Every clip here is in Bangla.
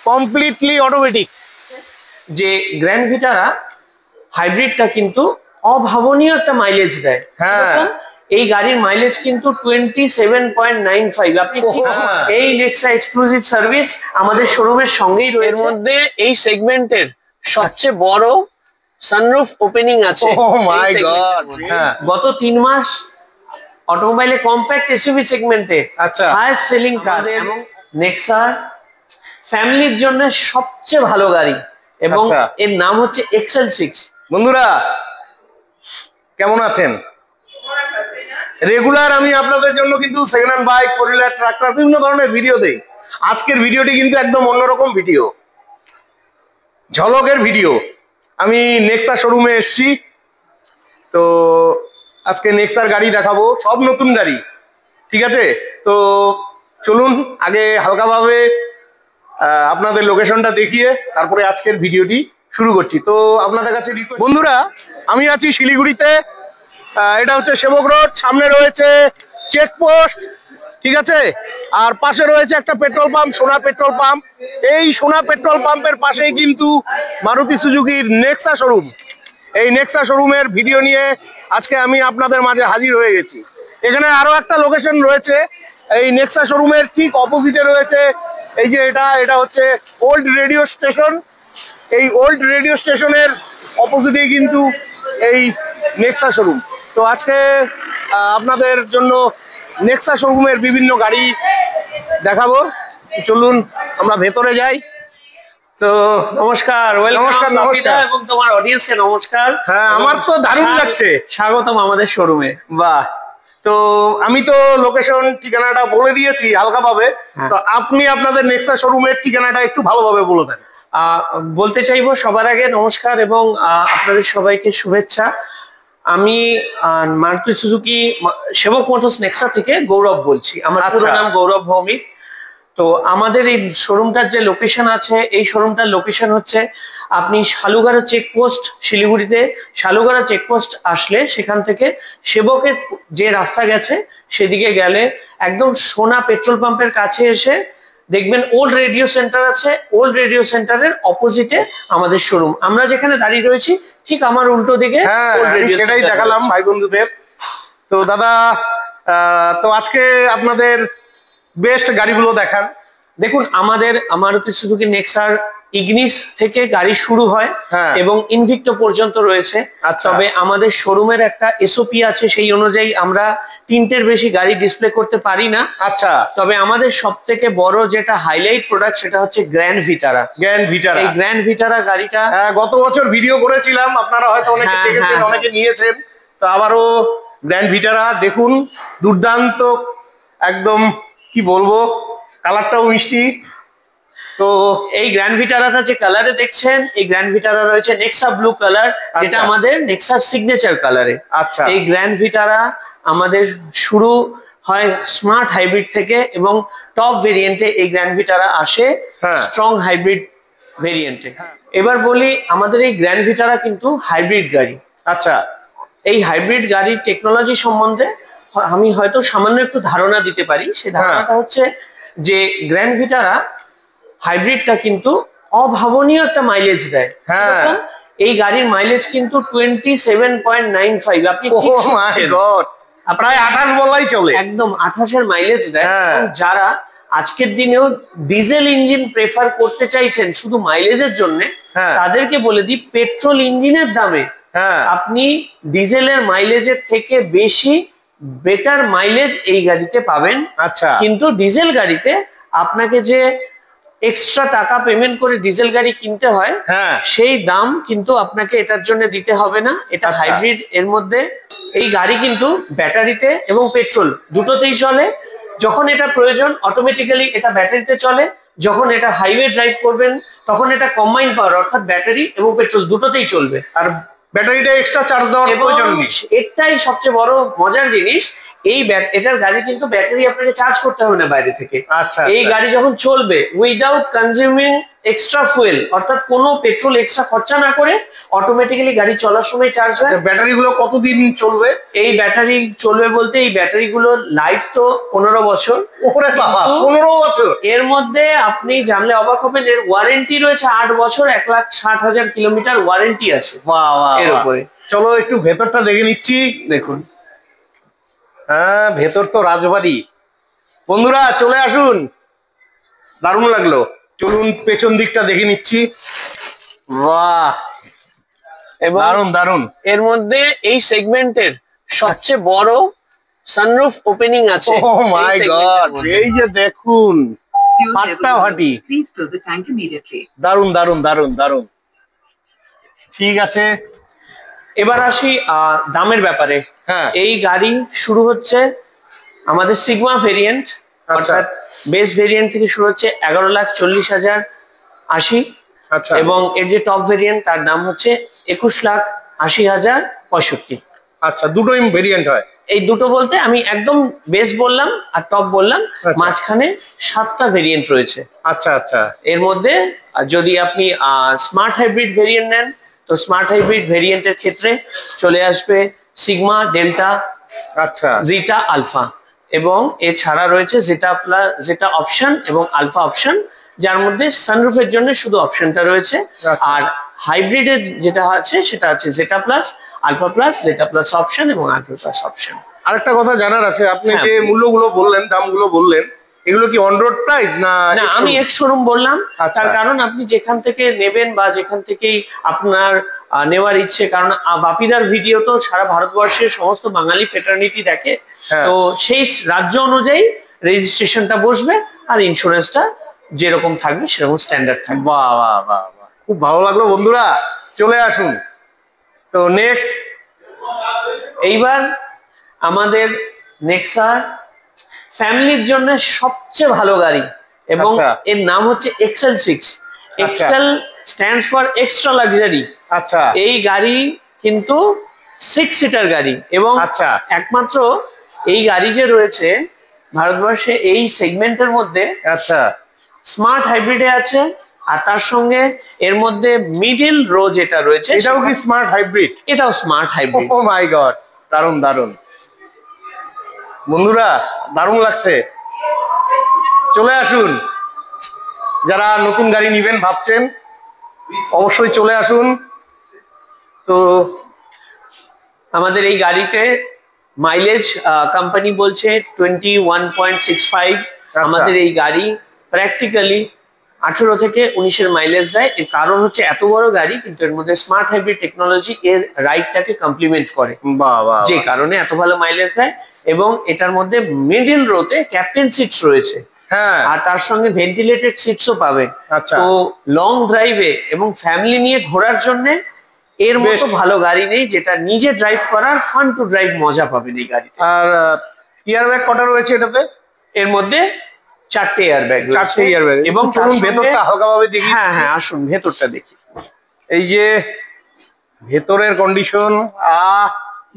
Completely automatic. যে গ্র্যান্ড ভিটারা হাইব্রিডটা কিন্তু অভাবনীয় একটা মাইলেজ দেয়। হ্যাঁ, এই গাড়ির মাইলেজ কিন্তু 27.95। আপনি এই নেক্সা এক্সক্লুসিভ সার্ভিস আমাদের শোরুমের সঙ্গেই রয়েছে। এর মধ্যে এই সেগমেন্টের সবচেয়ে বড় সানরুফ ওপেনিং আছে। ও মাই গড। গত 3 মাস অটোমোবাইলে কম্প্যাক্ট এসইউভি সেগমেন্টে আচ্ছা হাইয়েস্ট সেলিং কার এবং নেক্সা ফ্যামিলির জন্য সবচেয়ে ভালো গাড়ি এবং এর নাম হচ্ছে XL6। বন্ধুরা কেমন আছেন? রেগুলার আমি আপনাদের জন্য কিন্তু second hand bike, four wheeler, tractor বিভিন্ন ধরনের ভিডিও দেই। আজকের ভিডিওটি কিন্তু একদম অন্যরকম ভিডিও, ঝলকের ভিডিও। আমি নেক্সা শোরুমে এসেছি, তো আজকে নেক্সার গাড়ি দেখাবো, সব নতুন গাড়ি। ঠিক আছে, তো চলুন আগে হালকাভাবে আপনাদের লোকেশনটা দেখিয়ে তারপরে আজকের ভিডিওটি শুরু করছি। তো আপনাদের কাছে বন্ধুরা, আমি আছি শিলিগুড়িতে। এটা হচ্ছে সেবক রোড, সামনে রয়েছে চেকপোস্ট। ঠিক আছে, আর পাশে রয়েছে একটা পেট্রোল পাম্প, সোনা পেট্রোল পাম্প। এই সোনা পেট্রোল পাম্পের পাশেই কিন্তু মারুতি সুজুকির নেক্সা শোরুম। এই নেক্সা শোরুমের ভিডিও নিয়ে আজকে আমি আপনাদের মাঝে হাজির হয়ে গেছি। এখানে আরো একটা লোকেশন রয়েছে, এই নেক্সা শোরুমের ঠিক অপোজিটে রয়েছে এই যে এটা হচ্ছে ওল্ড রেডিও স্টেশন। এই ওল্ড রেডিও স্টেশনের অপোজিটে কিন্তু এই নেক্সা শোরুম। তো আজকে আপনাদের জন্য নেক্সা শোরুমের বিভিন্ন গাড়ি দেখাবো। চলুন আমরা ভেতরে যাই। তো নমস্কার, নমস্কার। নমস্কার এবং তোমার অডিয়েন্সকে নমস্কার। হ্যাঁ, আমার তো দারুণ লাগছে। স্বাগতম আমাদের শোরুমে। বাহ, তো আমি তো লোকেশন ঠিকানাটা বলে দিয়েছি হালকাভাবে। তো আপনি আপনাদের নেক্সা শোরুমের ঠিকানাটা একটু ভালোভাবে বলে দেন। বলতে চাইবো সবার আগে নমস্কার এবং আপনাদের সবাইকে শুভেচ্ছা। আমি মারুতি সুজুকি সেবক মোটরস নেক্সা থেকে গৌরব বলছি। আমার পুরো নাম গৌরব ভৌমিক। তো আমাদের এই শোরুমটার যে লোকেশন আছে, এই শোরুমটার লোকেশন হচ্ছে আপনি শালুগাড়া চেকপোস্ট, শিলিগুড়িতে শালুগাড়া চেকপোস্ট আসলে সেখান থেকে সেবকের যে রাস্তা গেছে সেদিকে গেলে একদম সোনা পেট্রোল পাম্পের কাছে এসে দেখবেন ওল্ড রেডিও সেন্টার আছে। ওল্ড রেডিও সেন্টারের অপোজিটে আমাদের শোরুম। আমরা যেখানে দাঁড়িয়ে রয়েছি ঠিক আমার উল্টো দিকে সেটাই দেখালাম ভাই বন্ধুদের। তো দাদা, তো আজকে আপনাদের বেস্ট গাড়িগুলো দেখান। দেখুন, আমাদের মারুতি সুজুকি নেক্সার ইগনিস থেকে গাড়ি শুরু হয় এবং ইনভিক্টো পর্যন্ত রয়েছে। তবে আমাদের শোরুমের একটা এসওপি আছে, সেই অনুযায়ী আমরা 3টের বেশি গাড়ি ডিসপ্লে করতে পারি না। আচ্ছা, তবে আমাদের সবথেকে বড় যেটা হাইলাইট প্রোডাক্ট সেটা হচ্ছে গ্র্যান্ড ভিটারা। এই গ্র্যান্ড ভিটারা গাড়িটা গত বছর ভিডিও করেছিলাম, আপনারা হয়তো অনেকে দেখেছেন, অনেকে নিয়েছেন। তো আবারও গ্র্যান্ড ভিটারা দেখুন, দুর্দান্ত একদম, কি বলবো, কালারটাও মিষ্টি। তো এই গ্র্যান্ড ভিটারাটা যে কালারে দেখছেন, এই গ্র্যান্ড ভিটারা রয়েছে নেক্সা ব্লু কালার, যেটা আমাদের নেক্সার সিগনেচার কালারে। আচ্ছা, এই গ্র্যান্ড ভিটারা আমাদের শুরু হয় স্মার্ট হাইব্রিড থেকে এবং টপ ভেরিয়েন্টে এই গ্র্যান্ড ভিটারা আসে স্ট্রং হাইব্রিড ভেরিয়েন্টে। এবার বলি, আমাদের এই গ্র্যান্ড ভিটারা কিন্তু হাইব্রিড গাড়ি। আচ্ছা, এই হাইব্রিড গাড়ির টেকনোলজি সম্বন্ধে আমি হয়তো সামান্য একটু ধারণা দিতে পারি। সেই ধারণাটা হচ্ছে যে গ্র্যান্ড ভিটারা হাইব্রিডটা কিন্তু অভাবনীয় একটা মাইলেজ দেয়। এই গাড়ির মাইলেজ কিন্তু 27.95। আপনি প্রায় 28 বলাই চলে, একদম 28-এর মাইলেজ দেয়। যারা আজকের দিনেও ডিজেল ইঞ্জিন প্রেফার করতে চাইছেন শুধু মাইলেজের জন্য, তাদেরকে বলে দিই পেট্রোল ইঞ্জিনের দামে আপনি ডিজেলের মাইলেজের থেকে বেশি বেটার মাইলেজ এই গাড়িতে পাবেন। আচ্ছা, কিন্তু ডিজেল গাড়িতে আপনাকে যে এক্সট্রা টাকা পেমেন্ট করে ডিজেল গাড়ি কিনতে হয়, সেই দাম কিন্তু আপনাকে এটার জন্য দিতে হবে না। এটা হাইব্রিড। এর মধ্যে এই গাড়ি কিন্তু ব্যাটারিতে এবং পেট্রোল দুটোতেই চলে। যখন এটা প্রয়োজন অটোমেটিক্যালি এটা ব্যাটারিতে চলে, যখন এটা হাইওয়ে ড্রাইভ করবেন তখন এটা কম্বাইন পাওয়ার অর্থাৎ ব্যাটারি এবং পেট্রোল দুটোতেই চলবে। আর ব্যাটারিটা এক্সট্রা চার্জ দেওয়ার প্রয়োজন নেই। এটাই সবচেয়ে বড় মজার জিনিস, এটার গাড়ি কিন্তু ব্যাটারি আপনাকে চার্জ করতে হবে না বাইরে থেকে। এই গাড়ি যখন চলবে উইদাউট কনজিউমিং এক্সট্রা ফুয়েল অর্থাৎ কোনো পেট্রোল এক্সট্রা খরচা না করে অটোমেটিক্যালি গাড়ি চলার সময় চার্জ হয়। ব্যাটারি গুলো কতদিন চলবে? এই ব্যাটারি চলবে বলতে এই ব্যাটারি গুলোর লাইফ তো 15 বছর। ওরে বাবা, 15 বছর! এর মধ্যে আপনি জানলে অবাক হবেন, এর ওয়ারেন্টি রয়েছে 8 বছর, 1,60,000 কিলোমিটার ওয়ারেন্টি আছে এর উপরে। চলো একটু ভেতরটা দেখে নিচ্ছি। দেখুন, হ্যাঁ, ভেতর তো রাজবাড়ি। বন্ধুরা চলে আসুন, দারুণ লাগলো। চলুন পেছন দিকটা দেখে নিচ্ছি। বাহ, দারুণ দারুণ। এর মধ্যে এই সেগমেন্টের সবচেয়ে বড় সানরুফ ওপেনিং আছে। ও মাই গড, এই যে দেখুন, ফাটাফাটি। দারুণ দারুণ দারুণ দারুণ। ঠিক আছে, এবার আসি দামের ব্যাপারে। হ্যাঁ, এই গাড়ি শুরু হচ্ছে আমাদের সিগমা ভেরিয়েন্ট, অর্থাৎ বেস ভেরিয়েন্ট থেকে শুরু হচ্ছে 11,40,080। আচ্ছা, এবং এর যে টপ ভেরিয়েন্ট তার দাম হচ্ছে 21,80,065। আচ্ছা, দুটোই ভেরিয়েন্ট হয়? এই দুটো বলতে আমি একদম বেস বললাম আর টপ বললাম, মাঝখানে 7টা ভেরিয়েন্ট রয়েছে। আচ্ছা আচ্ছা। এর মধ্যে যদি আপনি স্মার্ট হাইব্রিড ভেরিয়েন্ট নেন, তো স্মার্ট হাইব্রিড ভেরিয়েন্টের ক্ষেত্রে চলে আসবে সিগমা, ডেল্টা, আচ্ছা, জিটা, আলফা, এবং এছাড়া রয়েছে যেটা অপশন এবং আলফা অপশন, যার মধ্যে সানরুফের জন্য শুধু অপশনটা রয়েছে। আর হাইব্রিডের যেটা আছে সেটা আছে Zeta plus, Alpha plus, Zeta plus option এবং আলফা প্লাস অপশন। আরেকটা কথা জানার আছে, আপনি যে মূল্যগুলো বললেন, দামগুলো বললেন, এগুলো কি অন রোড প্রাইস না? আমি এক্স শোরুম বললাম, তার কারণ আপনি যেখান থেকে নেবেন বা যেখান থেকেই আপনার নেওয়ার ইচ্ছে, কারণ বাপিদার ভিডিও তো সারা ভারতবর্ষের সমস্ত বাঙালি ফেটার্নিটি দেখে, তো সেই রাজ্য অনুযায়ী রেজিস্ট্রেশনটা বসবে আর ইন্স্যুরেন্সটা যেরকম থাকবে সেরকম স্ট্যান্ডার্ড থাকবে। বাহ বাহ বাহ, খুব ভালো লাগলো। বন্ধুরা চলে আসুন। তো নেক্সট, এইবার আমাদের নেক্সা ফ্যামিলির জন্য সবচেয়ে ভালো গাড়ি, এবং এর নাম হচ্ছে XL6। XL stands for extra luxury. আচ্ছা, এই গাড়ি কিন্তু 6 সিটার গাড়ি, এবং একমাত্র এই গাড়ি যে রয়েছে ভারতবর্ষে এই সেগমেন্টের মধ্যে, আচ্ছা, স্মার্ট হাইব্রিডে আছে, আর তার সঙ্গে এর মধ্যে মিডল রো যেটা রয়েছে এটাও কি স্মার্ট হাইব্রিড? এটাও স্মার্ট হাইব্রিড। ও মাই গড, দারুণ দারুণ। বন্ধুরা দারুণ লাগছে, চলে আসুন। যারা নতুন গাড়ি নিবেন ভাবছেন, অবশ্যই চলে আসুন। তো আমাদের এই গাড়িতে মাইলেজ কোম্পানি বলছে 21.65। আমাদের এই গাড়ি প্র্যাকটিক্যালি 18 থেকে 19-এর মাইলেজ দেয়। এর কারণ হচ্ছে এত বড় গাড়ি কিন্তু এর মধ্যে স্মার্ট হাইব্রিড টেকনোলজি এর রাইডটাকে কমপ্লিমেন্ট করে, যে কারণে এত ভালো মাইলেজ দেয়। এবং এটার মধ্যে মিডল রোতে ক্যাপ্টেন সিটস রয়েছে, আর তার সঙ্গে ভেন্টিলেটেড সিটসও পাবে। তো লং ড্রাইভে এবং ফ্যামিলি নিয়ে ঘোরার জন্য এর মতো ভালো গাড়ি নেই, যেটা নিজে ড্রাইভ করার ফান টু ড্রাইভ মজা পাবেন এই গাড়িতে। আর এয়ারব্যাগ কটা রয়েছে এটাতে? এর মধ্যে 4টে এয়ারব্যাগ, 4টে এয়ারব্যাগ। এবং চলুন ভেতরটা হালকাভাবে দেখি। হ্যাঁ আসুন ভেতরটা দেখি। এই যে ভেতরের কন্ডিশন,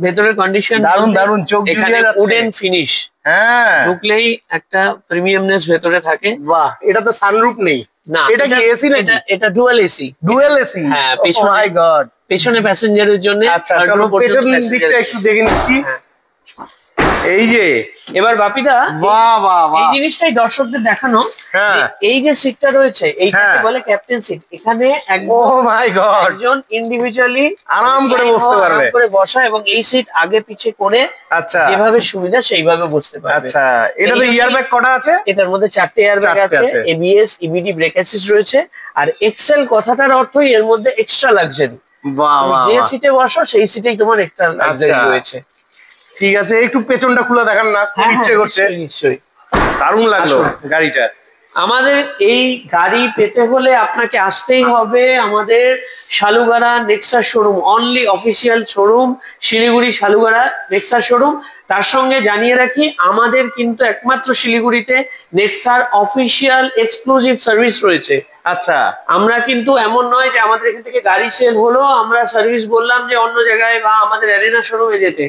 ভেতরের কন্ডিশন দারুণ দারুণ, চোখ এখানে উডেন ফিনিশ, হ্যাঁ, ঢুকলেই একটা প্রিমিয়ামনেস ভেতরে থাকে। বাহ, এটাতে সানরুফ নেই না? এটা কি এসি নাকি? এটা ডুয়াল এসি। ডুয়াল এসি, হ্যাঁ, মাই গড, পেছনে প্যাসেঞ্জারের জন্য। আচ্ছা, চলো পেছন দিকটা একটু দেখে নিচ্ছি। এই যে এবার বাপিদা, বাহ বাহ, এই জিনিসটাই দর্শকদের দেখানো, এই যে সিটটা রয়েছে এইটাকে বলে ক্যাপ্টেন সিট। এখানে একজন ইন্ডিভিজুয়ালি আরাম করে বসতে পারবে, আরাম করে বসা, এবং এই সিট আগে পিছে করে যেভাবে সুবিধা সেইভাবে বসতে পারবে। আচ্ছা, এটাতে এয়ারব্যাগ কটা আছে? এটার মধ্যে 4টে এয়ারব্যাগ আছে, ABS, EBD ব্রেক অ্যাসিস্ট রয়েছে, আর এক্সেল কথাটার অর্থই এর মধ্যে এক্সট্রা লাক্সারি। যে সিটে বসো সেই সিটেই তোমার এক্সট্রা লাক্সারি রয়েছে। ঠিক আছে, একটু পেছনটা খুলে দেখান না, খুব ইচ্ছে করছে। নিশ্চয়ই, দারুণ লাগলো গাড়িটা। আমাদের এই গাড়ি পেতে হলে আপনাকে আসতেই হবে আমাদের Salugara Nexa showroom, only official showroom, Siliguri Salugara Nexa showroom. তার সঙ্গে জানিয়ে রাখি, আমাদের কিন্তু একমাত্র শিলিগুড়িতে নেক্সার অফিসিয়াল এক্সক্লুসিভ সার্ভিস রয়েছে। আচ্ছা, আমরা কিন্তু এমন নয় যে আমাদের এখান থেকে গাড়ি সেল হলো আমরা সার্ভিস বললাম যে অন্য জায়গায় বা আমাদের অ্যারেনা শোরুমে যেতে।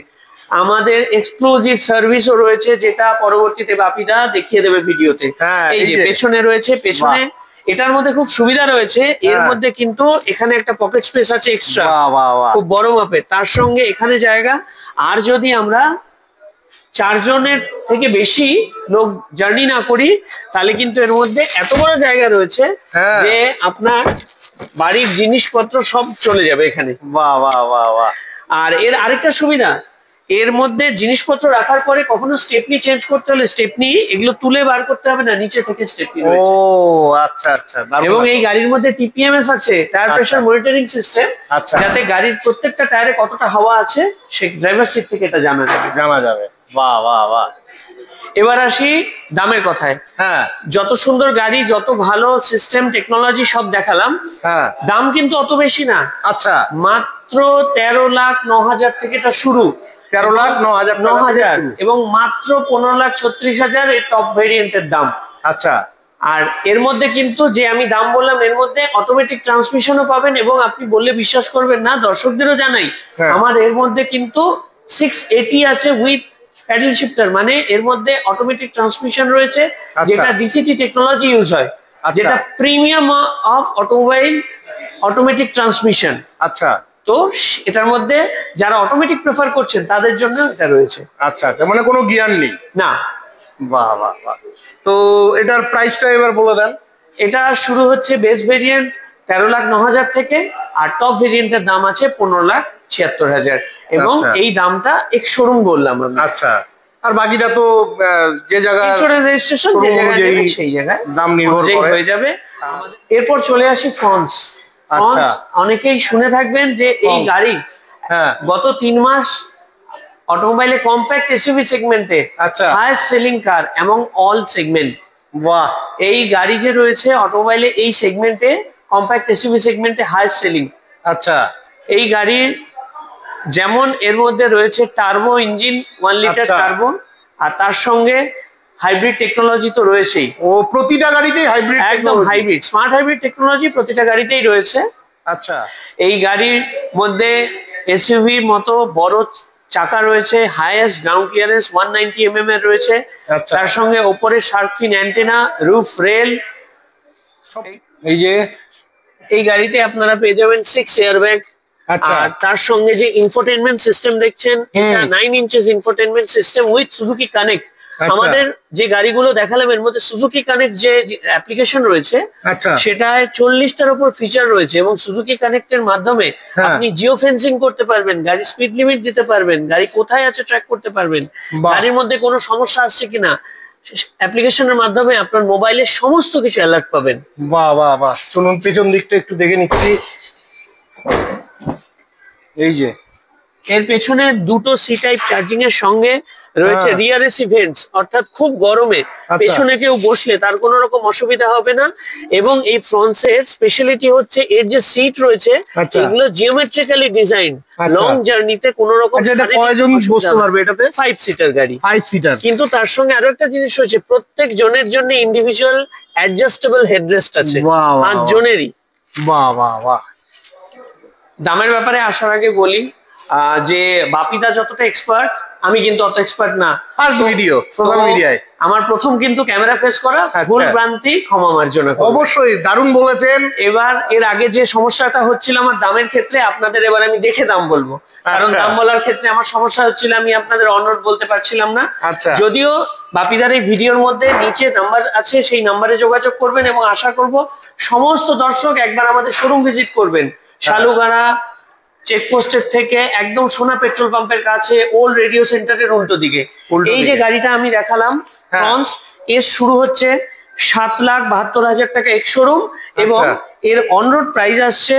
আমাদের এক্সক্লুসিভ সার্ভিসও রয়েছে, যেটা পরবর্তীতে বাপিদা দেখিয়ে দেবে ভিডিওতে। এই যে পেছনে রয়েছে, পেছনে এটার মধ্যে খুব সুবিধা রয়েছে, এর মধ্যে কিন্তু এখানে একটা পকেট স্পেস আছে এক্সট্রা, খুব বড় মাপের, তার সঙ্গে এখানে জায়গা। আর যদি আমরা 4 জনের থেকে বেশি লোক জার্নি না করি তাহলে কিন্তু এর মধ্যে এত বড় জায়গা রয়েছে যে আপনার বাড়ির জিনিসপত্র সব চলে যাবে এখানে। বাহ বাহ বাহ বাহ। আর এর আরেকটা সুবিধা, এর মধ্যে জিনিসপত্র রাখার পরে কখনো স্টেপনি চেঞ্জ করতে হলে স্টেপনি এগুলো তুলে বার করতে হবে না, নিচে থেকে স্টেপনি রয়েছে। ও আচ্ছা আচ্ছা। এবং এই গাড়ির মধ্যে টিপিএমএস আছে, টায়ার প্রেসার মনিটরিং সিস্টেম, যাতে গাড়ির প্রত্যেকটা টায়ারে কতটা হাওয়া আছে সে ড্রাইভার সিট থেকে এটা জানা যাবে। বাহ বাহ বাহ। এবার আসি দামের কথায়। হ্যাঁ, যত সুন্দর গাড়ি, যত ভালো সিস্টেম টেকনোলজি সব দেখালাম, দাম কিন্তু অত বেশি না। আচ্ছা, মাত্র 13,09,000 থেকে এটা শুরু। 13,09,000 এবং মাত্র 15,36,000 এর টপ ভেরিয়েন্টের দাম। আচ্ছা। আর এর মধ্যে কিন্তু যে আমি দাম বললাম এর মধ্যে অটোমেটিক ট্রান্সমিশনও পাবেন, এবং আপনি বললে বিশ্বাস করবেন না, দর্শকদেরও জানাই, আমার এর মধ্যে কিন্তু 680 আছে উইথ প্যাডেল শিফটার, মানে এর মধ্যে অটোমেটিক ট্রান্সমিশন রয়েছে, যেটা ডিসিটি টেকনোলজি ইউজ হয়, যেটা premium of automobile automatic transmission. আচ্ছা, তো এটার মধ্যে যারা অটোমেটিক প্রেফার করছেন তাদের জন্য এটা রয়েছে। আচ্ছা আচ্ছা, মানে কোনো গিয়ার নেই না। বাহ বাহ বাহ। তো এটার প্রাইসটা এবার বলে দেন। এটা শুরু হচ্ছে বেস ভেরিয়েন্ট 13,09,000 থেকে, আর টপ ভেরিয়েন্টের দাম আছে 15,76,000, এবং এই দামটা এক শোরুম বললাম আমি। আচ্ছা, আর বাকিটা তো যে জায়গায় ইন্স্যুরেন্স রেজিস্ট্রেশন যে জায়গায় সেই জায়গায় দাম নির্ভর হয়ে যাবে। এরপর চলে আসি ফ্রন্স। অনেকেই শুনে থাকবেন যে এই গাড়ি গত 3 মাস অটোমোবাইলে কম্প্যাক্ট এসইউভি সেগমেন্টে হাইয়েস্ট সেলিং কার এবং অল সেগমেন্ট। বাহ। এই গাড়ি যে রয়েছে অটোমোবাইলে এই সেগমেন্টে, কম্প্যাক্ট এসইউভি সেগমেন্টে হাইয়েস্ট সেলিং। আচ্ছা। এই গাড়ির যেমন এর মধ্যে রয়েছে টার্বো ইঞ্জিন, 1 লিটার টার্বো, আর তার সঙ্গে হাইব্রিড টেকনোলজি তো রয়েছেই। ও প্রতিটা গাড়িতেই হাইব্রিড, একদম হাইব্রিড, স্মার্ট হাইব্রিড টেকনোলজি প্রতিটা গাড়িতেই রয়েছে। আচ্ছা। এই গাড়ির মধ্যে এসইউভি মতো বড় চাকা রয়েছে, হাইয়েস্ট গ্রাউন্ড ক্লিয়ারেন্স 190 mm এর রয়েছে, তার সঙ্গে ওপরে শার্ক ফিন অ্যান্টেনা, রুফ রেল। এই যে এই গাড়িতে আপনারা পেয়ে যাবেন 6 এয়ারব্যাগ, আর তার সঙ্গে যে ইনফোটেইনমেন্ট সিস্টেম দেখছেন, এটা 9 inches infotainment system with Suzuki connect. আমাদের যে গাড়িগুলো দেখালাম এর মধ্যে সুজুকি কানেক্ট যে অ্যাপ্লিকেশন রয়েছে সেটায় 40টার উপর ফিচার রয়েছে, এবং সুজুকি কানেক্টের মাধ্যমে আপনি জিও ফেন্সিং করতে পারবেন, গাড়ি স্পিড লিমিট দিতে পারবেন, গাড়ি কোথায় আছে ট্র্যাক করতে পারবেন, গাড়ির মধ্যে কোনো সমস্যা আসছে কিনা অ্যাপ্লিকেশনের মাধ্যমে আপনার মোবাইলে সমস্ত কিছু অ্যালার্ট পাবেন। বাহ বাহ বাহ। চলুন পেছন দিকটা একটু দেখে নিচ্ছি। এই যে এর পেছনে দুটো সি টাইপ চার্জিং এর সঙ্গে রয়েছে রিয়ার এসি ভেন্টস, অর্থাৎ খুব গরমে পেছনে কেউ বসলে তার কোনো রকম অসুবিধা হবে না। এবং এই ফ্রন্টসের স্পেশালিটি হচ্ছে এর যে সিট রয়েছে এগুলো জিওমেট্রিক্যালি ডিজাইন, লং জার্নিতে কোনো রকম কয়জন বসতে পারবে এটাতে? 5 সিটার গাড়ি, 5 সিটার। কিন্তু তার সঙ্গে আরো একটা জিনিস রয়েছে, প্রত্যেক জনের জন্য ইন্ডিভিজুয়াল অ্যাডজাস্টেবল হেডরেস্ট আছে 5 জনেরই। বাহ বাহ বাহ। দামের ব্যাপারে আসার আগে বলি যে বাপিদা যতটা এক্সপার্ট আমি কিন্তু অত এক্সপার্ট না। ভিডিও সোশ্যাল মিডিয়ায় আমার প্রথম কিন্তু ক্যামেরা ফেস করা, ভুল ভ্রান্তি ক্ষমা মার্জনা। অবশ্যই দারুণ বলেছেন। এবার এর আগে যে সমস্যাটা হচ্ছিল আমার দামের ক্ষেত্রে, আপনাদের এবার আমি দেখে দাম বলবো, কারণ দাম বলার ক্ষেত্রে আমার সমস্যা হচ্ছিল, আমি আপনাদের অনর বলতে পারছিলাম না। যদিও বাপিদার এই ভিডিওর মধ্যে নিচে নাম্বার আছে, সেই নাম্বারে যোগাযোগ করবেন, এবং আশা করব সমস্ত দর্শক একবার আমাদের শোরুম ভিজিট করবেন। শালুগাড়া চেকপোস্টের থেকে একদম সোনা পেট্রোল পাম্পের কাছে, ওল্ড রেডিও সেন্টারের উল্টো দিকে। এই যে গাড়িটা আমি দেখালাম ফ্রন্স, এর শুরু হচ্ছে 7,72,000 টাকা এক শোরুম, এবং এর অনরোড প্রাইস আসছে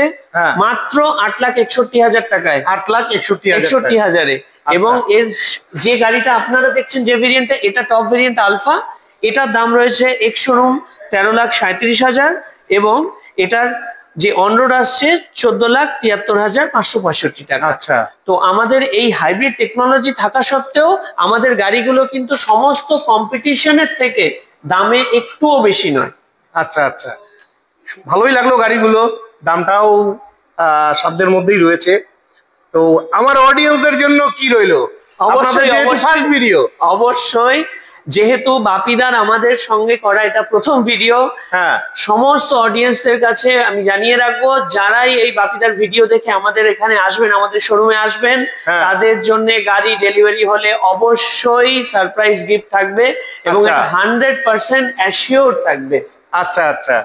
মাত্র 8,61,000 টাকায়, 8,61,000-এ। এবং এর যে গাড়িটা আপনারা দেখছেন যে ভেরিয়েন্টটা, এটা টপ ভেরিয়েন্ট আলফা, এটার দাম রয়েছে এক শোরুম 13,37,000, এবং এটার যে অনরোড আসছে 14,73,565 টাকা। আচ্ছা। তো আমাদের এই হাইব্রিড টেকনোলজি থাকা সত্ত্বেও আমাদের গাড়িগুলো কিন্তু সমস্ত কম্পিটিশনের থেকে দামে একটুও বেশি নয়। আচ্ছা আচ্ছা, ভালোই লাগলো গাড়িগুলো, দামটাও সাধ্যের মধ্যেই রয়েছে। তো আমার অডিয়েন্সদের জন্য কি রইলো? অবশ্যই ফার্স্ট ভিডিও। অবশ্যই, যেহেতু বাপিদার আমাদের সঙ্গে করা এটা প্রথম ভিডিও, হ্যাঁ, সমস্ত অডিয়েন্সদের কাছে আমি জানিয়ে রাখবো, যারাই এই বাপিদার ভিডিও দেখে আমাদের এখানে আসবেন, আমাদের শোরুমে আসবেন, তাদের জন্য গাড়ি ডেলিভারি হলে অবশ্যই সারপ্রাইজ গিফট থাকবে এবং 100% অ্যাসিওর থাকবে। আচ্ছা আচ্ছা,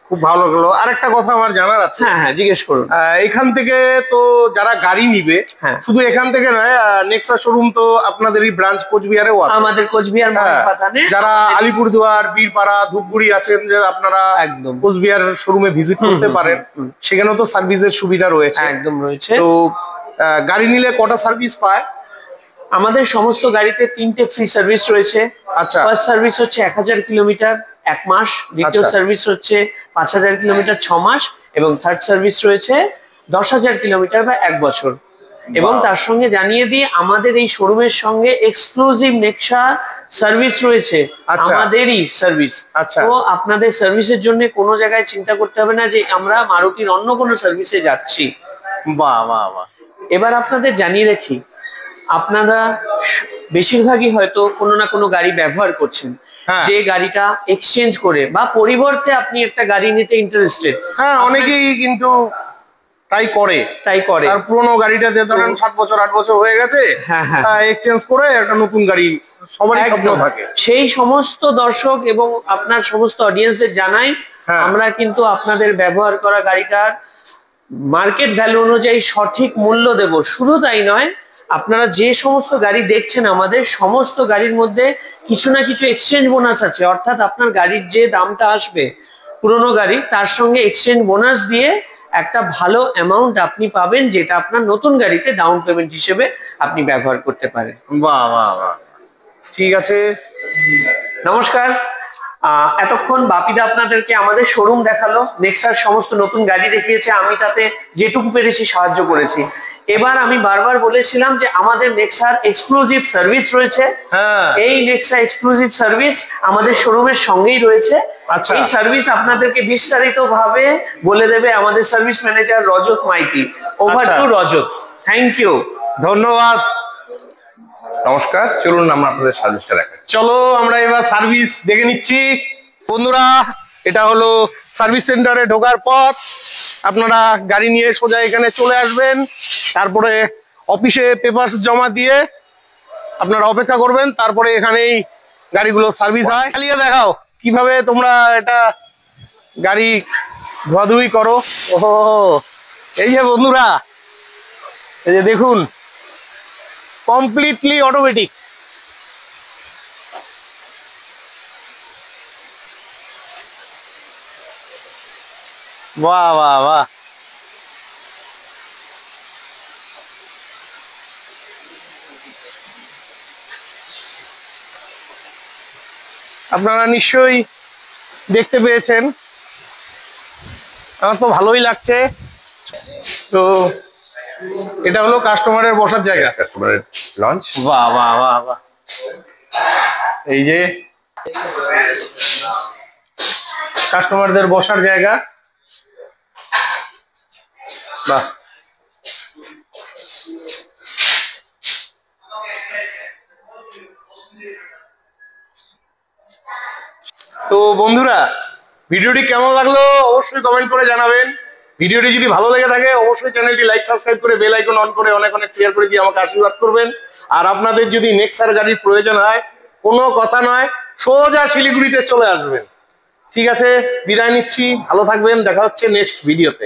খুব ভালো লাগলো। আরেকটা কথা আমার জানার আছে। হ্যাঁ হ্যাঁ, জিজ্ঞেস করুন। এখান থেকে তো যারা গাড়ি নিবে, শুধু এখান থেকে নয়, নেক্সা শোরুম তো আপনাদেরই ব্রাঞ্চ কোচবিহারেও আছে। আমাদের কোচবিহার মহাপাতানে, যারা আলিপুরদুয়ার, বীরপাড়া, ধূপগুড়ি আছেন, যে আপনারা একদম কোচবিহার শোরুমে ভিজিট করতে পারেন, সেখানেও তো সার্ভিসের সুবিধা রয়েছে। একদম রয়েছে। তো গাড়ি নিলে কটা সার্ভিস পায়? আমাদের সমস্ত গাড়িতে 3টে ফ্রি সার্ভিস রয়েছে। আচ্ছা, ফার্স্ট সার্ভিস হচ্ছে 1000 কিলোমিটার 1 মাস, দ্বিতীয় সার্ভিস হচ্ছে 5000 কিলোমিটার 6 মাস এবং থার্ড সার্ভিস রয়েছে 10000 কিলোমিটার বা 1 বছর। এবং তার সঙ্গে জানিয়ে দিই, আমাদের এই শোরুমের সঙ্গে এক্সক্লুসিভ নেক্সা সার্ভিস রয়েছে, আমাদেরই সার্ভিস। তো আপনাদের সার্ভিসের জন্য কোনো জায়গায় চিন্তা করতে হবে না যে আমরা মারুতির অন্য কোনো সার্ভিসে যাচ্ছি। বাহ বাহ বাহ। এবার আপনাদের জানিয়ে রাখি, আপনারা বেশিরভাগই হয়তো কোনো না কোনো গাড়ি ব্যবহার করছেন, যে গাড়িটা এক্সচেঞ্জ করে বা পরিবর্তে আপনি একটা গাড়ি নিতে ইন্টারেস্টেড। হ্যাঁ, অনেকেই কিন্তু তাই করে। আর পুরোনো গাড়িটাতে ধরেন 7 বছর 8 বছর হয়ে গেছে, এক্সচেঞ্জ করে একটা নতুন গাড়ি সবারই স্বপ্ন থাকে। সেই সমস্ত দর্শক এবং আপনার সমস্ত অডিয়েন্সদের জানাই, আমরা কিন্তু আপনাদের ব্যবহার করা গাড়িটার মার্কেট ভ্যালু অনুযায়ী সঠিক মূল্য দেব। শুধু তাই নয়, আপনারা যে সমস্ত গাড়ি দেখছেন, আমাদের সমস্ত গাড়ির মধ্যে কিছু না কিছু এক্সচেঞ্জ বোনাস আছে। অর্থাৎ আপনার গাড়ির যে দামটা আসবে পুরনো গাড়ি, তার সঙ্গে এক্সচেঞ্জ বোনাস দিয়ে একটা ভালো অ্যামাউন্ট আপনি পাবেন, যেটা আপনার নতুন গাড়িতে ডাউন পেমেন্ট হিসেবে আপনি ব্যবহার করতে পারেন। বাহ বাহ বাহ, ঠিক আছে। নমস্কার, এতক্ষণ বাপিদা আপনাদেরকে আমাদের শোরুম দেখালো, নেক্সার সমস্ত নতুন গাড়ি দেখিয়েছে, আমি তাতে যেটুকু পেরেছি সাহায্য করেছি। এবার আমি বারবার বলেছিলাম যে আমাদের নেক্সার এক্সক্লুসিভ সার্ভিস রয়েছে। এই নেক্সা এক্সক্লুসিভ সার্ভিস আমাদের শোরুমের সঙ্গেই রয়েছে। এই সার্ভিস আপনাদেরকে বিস্তারিত ভাবে বলে দেবে আমাদের service manager Rajat Maiti. Over to Rajat. Thank you, ধন্যবাদ। নমস্কার, চলুন আমরা আপনাদের সার্ভিসটা দেখাই। চলো আমরা এবার সার্ভিস দেখে নিচ্ছি। বন্ধুরা, এটা হলো সার্ভিস সেন্টারে ঢোকার পথ। আপনারা গাড়ি নিয়ে সোজা এখানে চলে আসবেন, তারপরে অফিসে পেপারস জমা দিয়ে আপনারা অপেক্ষা করবেন, তারপরে এখানেই গাড়িগুলো সার্ভিস হয়। চালিয়ে দেখাও কিভাবে তোমরা এটা গাড়ি ধোয়াধুয়ি করো। ওহো, এই যে বন্ধুরা, এই যে দেখুন, কমপ্লিটলি অটোমেটিক। বাহ বাহ বাহ। আপনারা নিশ্চয়ই দেখতে পেয়েছেন, আমার তো ভালোই লাগছে। তো এটা হলো কাস্টমারের বসার জায়গা, কাস্টমারের লঞ্চ। বাহ বাহ বাহ বাহ। এই যে কাস্টমারদের বসার জায়গা। বাহ। তো বন্ধুরা, ভিডিওটি কেমন লাগলো অবশ্যই কমেন্ট করে জানাবেন। ভিডিওটি যদি ভালো লেগে থাকে অবশ্যই চ্যানেলটি লাইক, সাবস্ক্রাইব করে বেল আইকন অন করে অনেক অনেক শেয়ার করে দিয়ে আমাকে আশীর্বাদ করবেন। আর আপনাদের যদি নেক্সার গাড়ির প্রয়োজন হয়, কোনো কথা নয়, সোজা শিলিগুড়িতে চলে আসবেন। ঠিক আছে, বিদায় নিচ্ছি, ভালো থাকবেন, দেখা হচ্ছে নেক্সট ভিডিওতে।